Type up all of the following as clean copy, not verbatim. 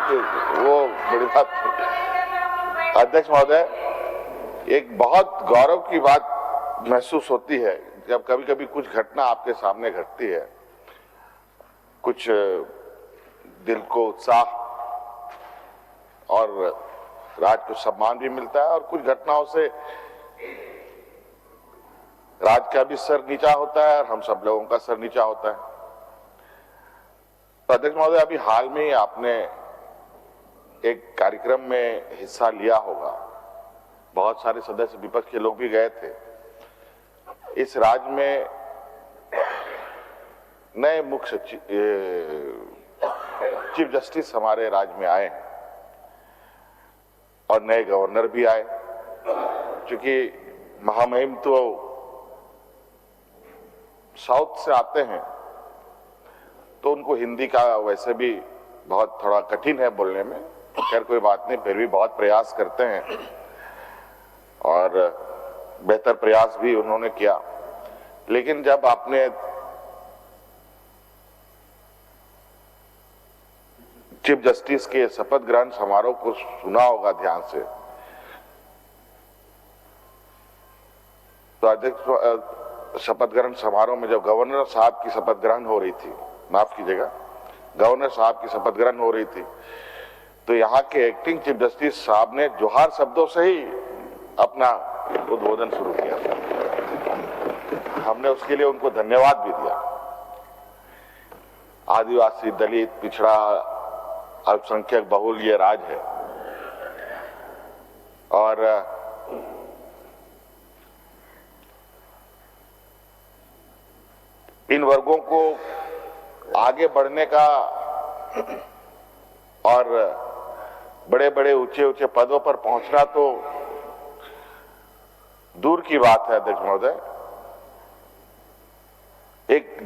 वो बड़ी बात नहीं। अध्यक्ष महोदय, एक बहुत गौरव की बात महसूस होती है जब कभी कभी कुछ घटना आपके सामने घटती है, कुछ दिल को उत्साह और राज को सम्मान भी मिलता है, और कुछ घटनाओं से राज का भी सर नीचा होता है और हम सब लोगों का सर नीचा होता है। तो अध्यक्ष महोदय, अभी हाल में ही आपने एक कार्यक्रम में हिस्सा लिया होगा, बहुत सारे सदस्य विपक्ष के लोग भी गए थे। इस राज्य में नए मुख्य चीफ जस्टिस हमारे राज्य में आए हैं और नए गवर्नर भी आए। क्योंकि महामहिम तो साउथ से आते हैं तो उनको हिंदी का वैसे भी बहुत थोड़ा कठिन है बोलने में, खैर कोई बात नहीं, फिर भी बहुत प्रयास करते हैं और बेहतर प्रयास भी उन्होंने किया। लेकिन जब आपने चीफ जस्टिस के शपथ ग्रहण समारोह को सुना होगा ध्यान से, तो अध्यक्ष शपथ ग्रहण समारोह में जब गवर्नर साहब की शपथ ग्रहण हो रही थी, माफ कीजिएगा, गवर्नर साहब की शपथ ग्रहण हो रही थी, तो यहाँ के एक्टिंग चीफ जस्टिस साहब ने जोहार शब्दों से ही अपना उद्बोधन शुरू किया। हमने उसके लिए उनको धन्यवाद भी दिया। आदिवासी, दलित, पिछड़ा, अल्पसंख्यक बहुल ये राज है और इन वर्गों को आगे बढ़ने का और बड़े बड़े ऊंचे ऊंचे पदों पर पहुंचना तो दूर की बात है अध्यक्ष महोदय, एक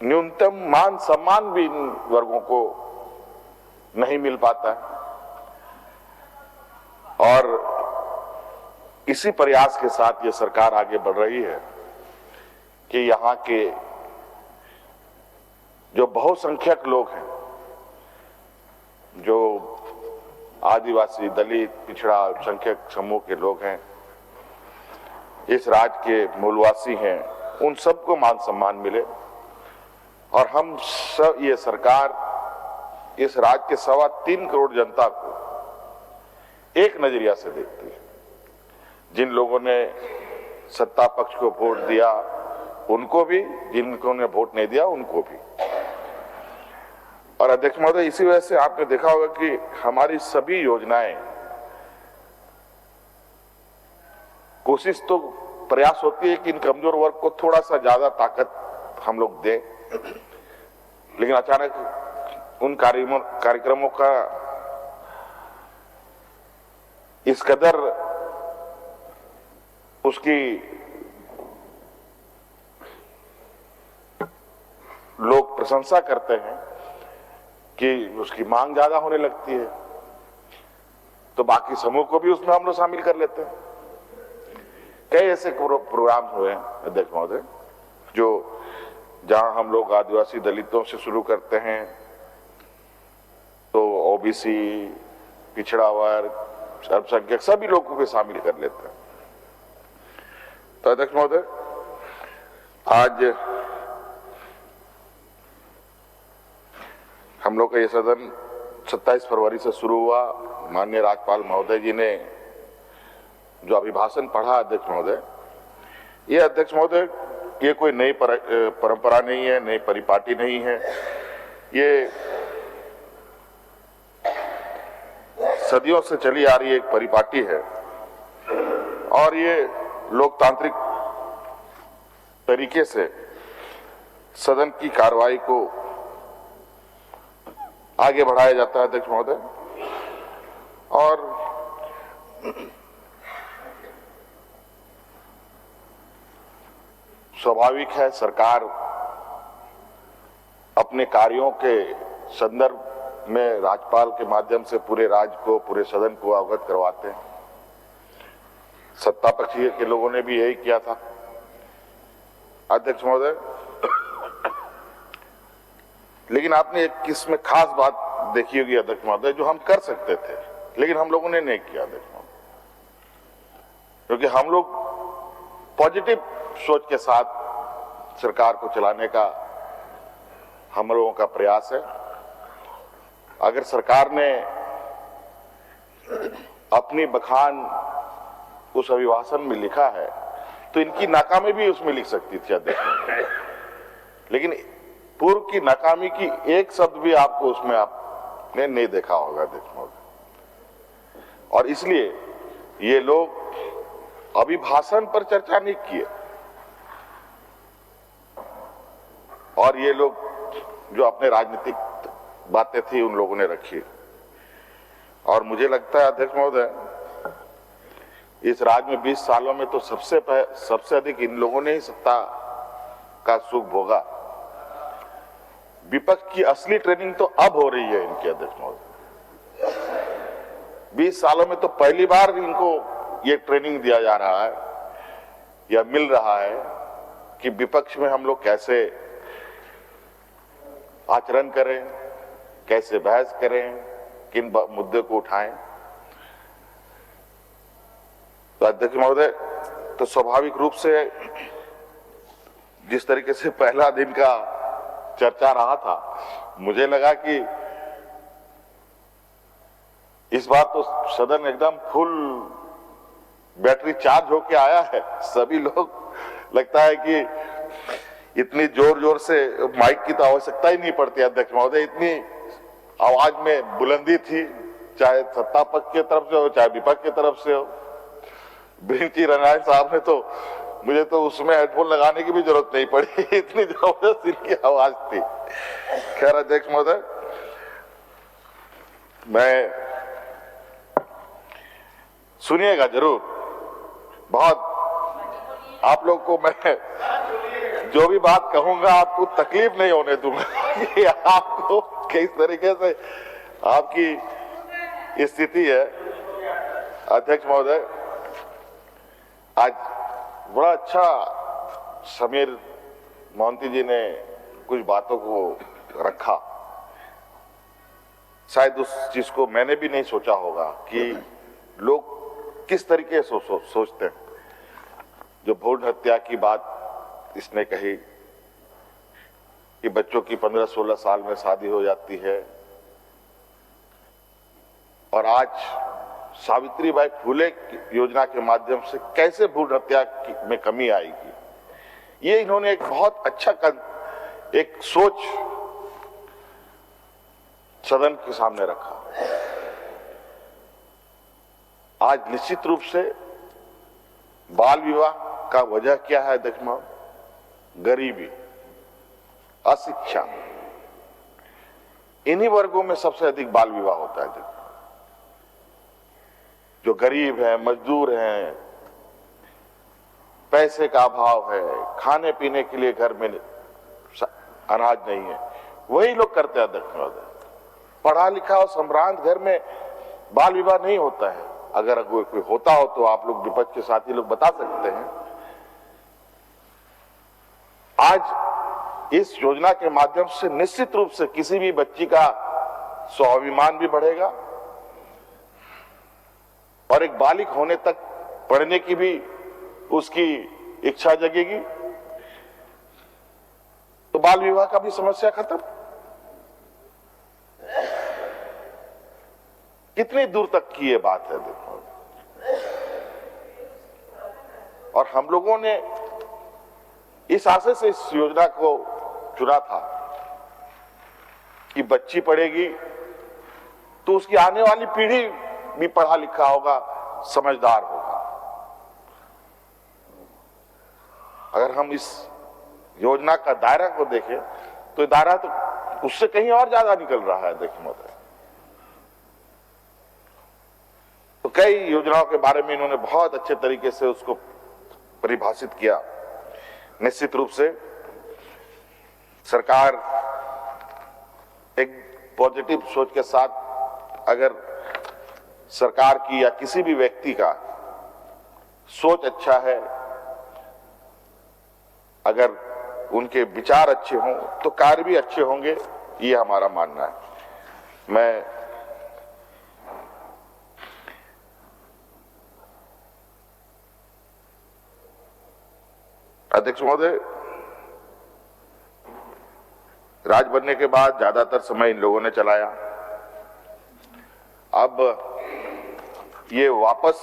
न्यूनतम मान सम्मान भी इन वर्गों को नहीं मिल पाता है। और इसी प्रयास के साथ ये सरकार आगे बढ़ रही है कि यहाँ के जो बहुसंख्यक लोग हैं, जो आदिवासी, दलित, पिछड़ा, अल्पसंख्यक समूह के लोग हैं, इस राज्य के मूलवासी हैं, उन सबको मान सम्मान मिले। और हम सब, ये सरकार इस राज्य के 3.25 करोड़ जनता को एक नजरिया से देखती है। जिन लोगों ने सत्ता पक्ष को वोट दिया उनको भी, जिनको ने वोट नहीं दिया उनको भी। और अध्यक्ष महोदय, इसी वजह से आपने देखा होगा कि हमारी सभी योजनाएं, कोशिश तो प्रयास होती है कि इन कमजोर वर्ग को थोड़ा सा ज्यादा ताकत हम लोग दें, लेकिन अचानक उन कार्यक्रमों का इस कदर उसकी लोग प्रशंसा करते हैं कि उसकी मांग ज्यादा होने लगती है, तो बाकी समूह को भी उसमें हम लोग शामिल कर लेते हैं। कई ऐसे प्रोग्राम हुए हैं अध्यक्ष महोदय, जो जहां हम लोग आदिवासी दलितों से शुरू करते हैं तो ओबीसी, पिछड़ा वर्ग, अल्पसंख्यक सभी लोगों को शामिल कर लेते हैं। तो अध्यक्ष महोदय, आज हम लोग का ये सदन 27 फरवरी से शुरू हुआ। माननीय राज्यपाल महोदय जी ने जो अभिभाषण पढ़ा अध्यक्ष महोदय, ये अध्यक्ष महोदय ये कोई नई परंपरा नहीं है, नई परिपाटी नहीं है, ये सदियों से चली आ रही एक परिपाटी है और ये लोकतांत्रिक तरीके से सदन की कार्रवाई को आगे बढ़ाया जाता है अध्यक्ष महोदय। और स्वाभाविक है, सरकार अपने कार्यों के संदर्भ में राज्यपाल के माध्यम से पूरे राज्य को, पूरे सदन को अवगत करवाते हैं। सत्ता पक्ष के लोगों ने भी यही किया था अध्यक्ष महोदय। लेकिन आपने एक इसमें खास बात देखी होगी अध्यक्ष महोदय, जो हम कर सकते थे लेकिन हम लोगों ने नहीं किया अध्यक्ष महोदय, क्योंकि हम लोग पॉजिटिव सोच के साथ सरकार को चलाने का हम लोगों का प्रयास है। अगर सरकार ने अपनी बखान उस अभिभाषण में लिखा है तो इनकी नाकामी भी उसमें लिख सकती थी अध्यक्ष, लेकिन पूर्व की नाकामी की एक शब्द भी आपको उसमें आपने नहीं देखा होगा अध्यक्ष महोदय। और इसलिए ये लोग अभिभाषण पर चर्चा नहीं किए और ये लोग जो अपने राजनीतिक बातें थी उन लोगों ने रखी। और मुझे लगता है अध्यक्ष महोदय, इस राज्य में 20 सालों में तो सबसे अधिक इन लोगों ने ही सत्ता का सुख भोगा। विपक्ष की असली ट्रेनिंग तो अब हो रही है इनके अध्यक्ष महोदय। 20 सालों में तो पहली बार इनको ये ट्रेनिंग दिया जा रहा है या मिल रहा है कि विपक्ष में हम लोग कैसे आचरण करें, कैसे बहस करें, किन मुद्दे को उठाएं। तो अध्यक्ष महोदय, तो स्वाभाविक रूप से जिस तरीके से पहला दिन का चर्चा रहा था, मुझे लगा कि इस बार तो सदन एकदम फुल बैटरी चार्ज होके आया है। सभी लोग लगता है कि इतनी जोर जोर से माइक की तो आवश्यकता ही नहीं पड़ती अध्यक्ष महोदय, इतनी आवाज में बुलंदी थी, चाहे सत्ता पक्ष की तरफ से हो चाहे विपक्ष की तरफ से हो। बिरंची रनायण साहब ने तो मुझे तो उसमें हेडफोन लगाने की भी जरूरत नहीं पड़ी, इतनी जबरदस्त इनकी आवाज थी। खैर अध्यक्ष महोदय, मैं सुनिएगा जरूर, बहुत आप लोग को मैं जो भी बात कहूंगा आपको तकलीफ नहीं होने दूंगा कि आपको किस तरीके से आपकी स्थिति है। अध्यक्ष महोदय, आज बड़ा अच्छा समीर मोहंती जी ने कुछ बातों को रखा। शायद उस चीज को मैंने भी नहीं सोचा होगा कि लोग किस तरीके से सोचते हैं। जो भ्रूण हत्या की बात इसने कही कि बच्चों की 15-16 साल में शादी हो जाती है, और आज सावित्रीबाई फुले योजना के माध्यम से कैसे भ्रूण हत्या में कमी आएगी, ये इन्होंने एक बहुत अच्छा एक सोच सदन के सामने रखा। आज निश्चित रूप से बाल विवाह का वजह क्या है अध्यक्ष महोदय? गरीबी, अशिक्षा, इन्हीं वर्गों में सबसे अधिक बाल विवाह होता है। जो गरीब है, मजदूर हैं, पैसे का अभाव है, खाने पीने के लिए घर में अनाज नहीं है, वही लोग करते हैं अध्यक्ष महोदय। पढ़ा लिखा और सम्भ्रांत घर में बाल विवाह नहीं होता है। अगर कोई होता हो तो आप लोग विपक्ष के साथी लोग बता सकते हैं। आज इस योजना के माध्यम से निश्चित रूप से किसी भी बच्ची का स्वाभिमान भी बढ़ेगा और एक बालिग होने तक पढ़ने की भी उसकी इच्छा जगेगी, तो बाल विवाह का भी समस्या खत्म। कितनी दूर तक की ये बात है देखो। और हम लोगों ने इस आशय से इस योजना को चुना था कि बच्ची पढ़ेगी तो उसकी आने वाली पीढ़ी भी पढ़ा लिखा होगा, समझदार होगा। अगर हम इस योजना का दायरा को देखें तो दायरा तो उससे कहीं और ज्यादा निकल रहा है देखिए महोदय। तो कई योजनाओं के बारे में इन्होंने बहुत अच्छे तरीके से उसको परिभाषित किया। निश्चित रूप से सरकार एक पॉजिटिव सोच के साथ, अगर सरकार की या किसी भी व्यक्ति का सोच अच्छा है, अगर उनके विचार अच्छे हों तो कार्य भी अच्छे होंगे, ये हमारा मानना है। मैं अध्यक्ष महोदय, राज बनने के बाद ज्यादातर समय इन लोगों ने चलाया। अब ये वापस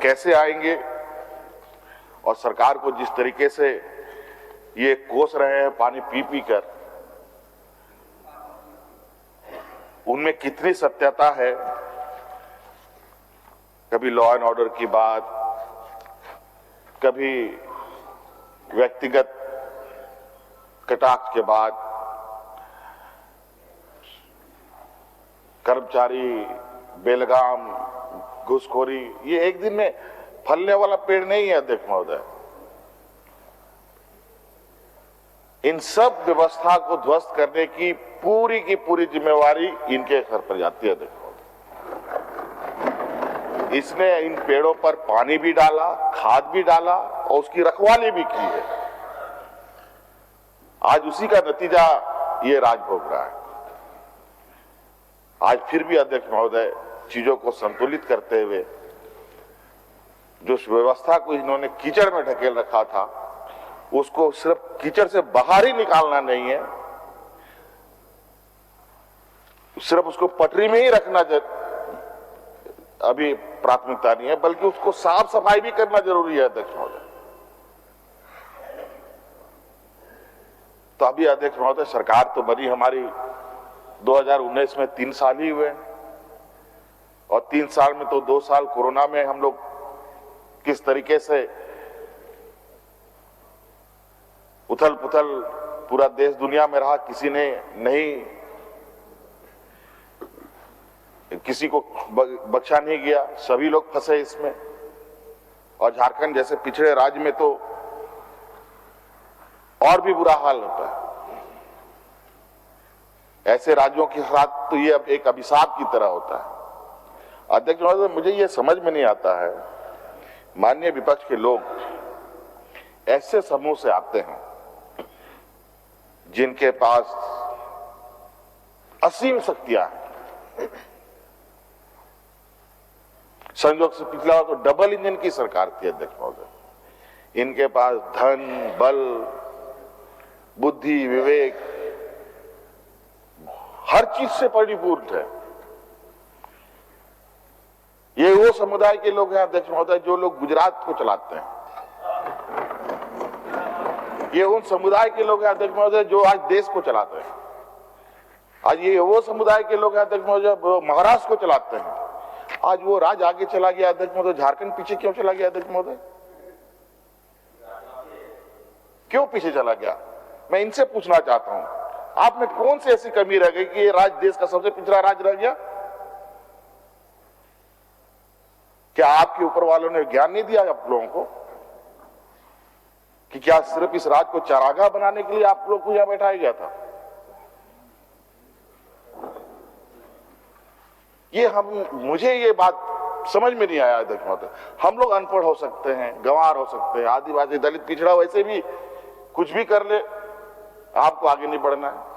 कैसे आएंगे और सरकार को जिस तरीके से ये कोस रहे हैं पानी पी पी कर, उनमें कितनी सत्यता है? कभी लॉ एंड ऑर्डर की बात, कभी व्यक्तिगत कटाक्ष के बाद, कर्मचारी बेलगाम घूसखोरी, ये एक दिन में फलने वाला पेड़ नहीं है अध्यक्ष महोदय। इन सब व्यवस्था को ध्वस्त करने की पूरी जिम्मेवारी इनके सर पर जाती है अध्यक्ष महोदय। इसने इन पेड़ों पर पानी भी डाला, खाद भी डाला और उसकी रखवाली भी की है। आज उसी का नतीजा ये राज भोग रहा है। आज फिर भी अध्यक्ष महोदय चीजों को संतुलित करते हुए जो व्यवस्था को इन्होंने कीचड़ में ढकेल रखा था, उसको सिर्फ कीचड़ से बाहर ही निकालना नहीं है, सिर्फ उसको पटरी में ही रखना अभी प्राथमिकता नहीं है, बल्कि उसको साफ सफाई भी करना जरूरी है अध्यक्ष महोदय। तो अभी अध्यक्ष महोदय सरकार तो बनी हमारी 2019 में 3 साल ही हुए और 3 साल में तो 2 साल कोरोना में हम लोग किस तरीके से उथल पुथल पूरा देश दुनिया में रहा, किसी ने नहीं, किसी को बख्शा नहीं गया, सभी लोग फंसे इसमें। और झारखंड जैसे पिछड़े राज्य में तो और भी बुरा हाल होता है। ऐसे राज्यों के साथ तो ये अब एक अभिशाप की तरह होता है। अध्यक्ष महोदय, मुझे ये समझ में नहीं आता है, माननीय विपक्ष के लोग ऐसे समूह से आते हैं जिनके पास असीम शक्तियां हैं। संयोग से पिछला तो डबल इंजन की सरकार थी अध्यक्ष महोदय। इनके पास धन, बल, बुद्धि, विवेक हर चीज से परिपूर्ण है। ये वो समुदाय के लोग हैं अध्यक्ष महोदय जो लोग गुजरात को चलाते हैं। ये उन समुदाय के लोग हैं अध्यक्ष महोदय जो आज देश को चलाते हैं। आज ये वो समुदाय के लोग हैं अध्यक्ष महोदय जो महाराष्ट्र को चलाते हैं। आज वो राज्य आगे चला गया अध्यक्ष महोदय, झारखंड पीछे क्यों चला गया अध्यक्ष महोदय? क्यों पीछे चला गया? मैं इनसे पूछना चाहता हूं, आप में कौन सी ऐसी कमी रह गई कि ये राज्य देश का सबसे पिछड़ा राज्य रह गया? क्या आपके ऊपर वालों ने ज्ञान नहीं दिया आप लोगों को कि क्या सिर्फ इस राज्य को चारागाह बनाने के लिए आप लोग को यहां बैठाया गया था? मुझे ये बात समझ में नहीं आया अध्यक्ष महोदय। हम लोग अनपढ़ हो सकते हैं, गंवार हो सकते हैं, आदिवासी, दलित, पिछड़ा, वैसे भी कुछ भी कर ले, आपको आगे नहीं बढ़ना है।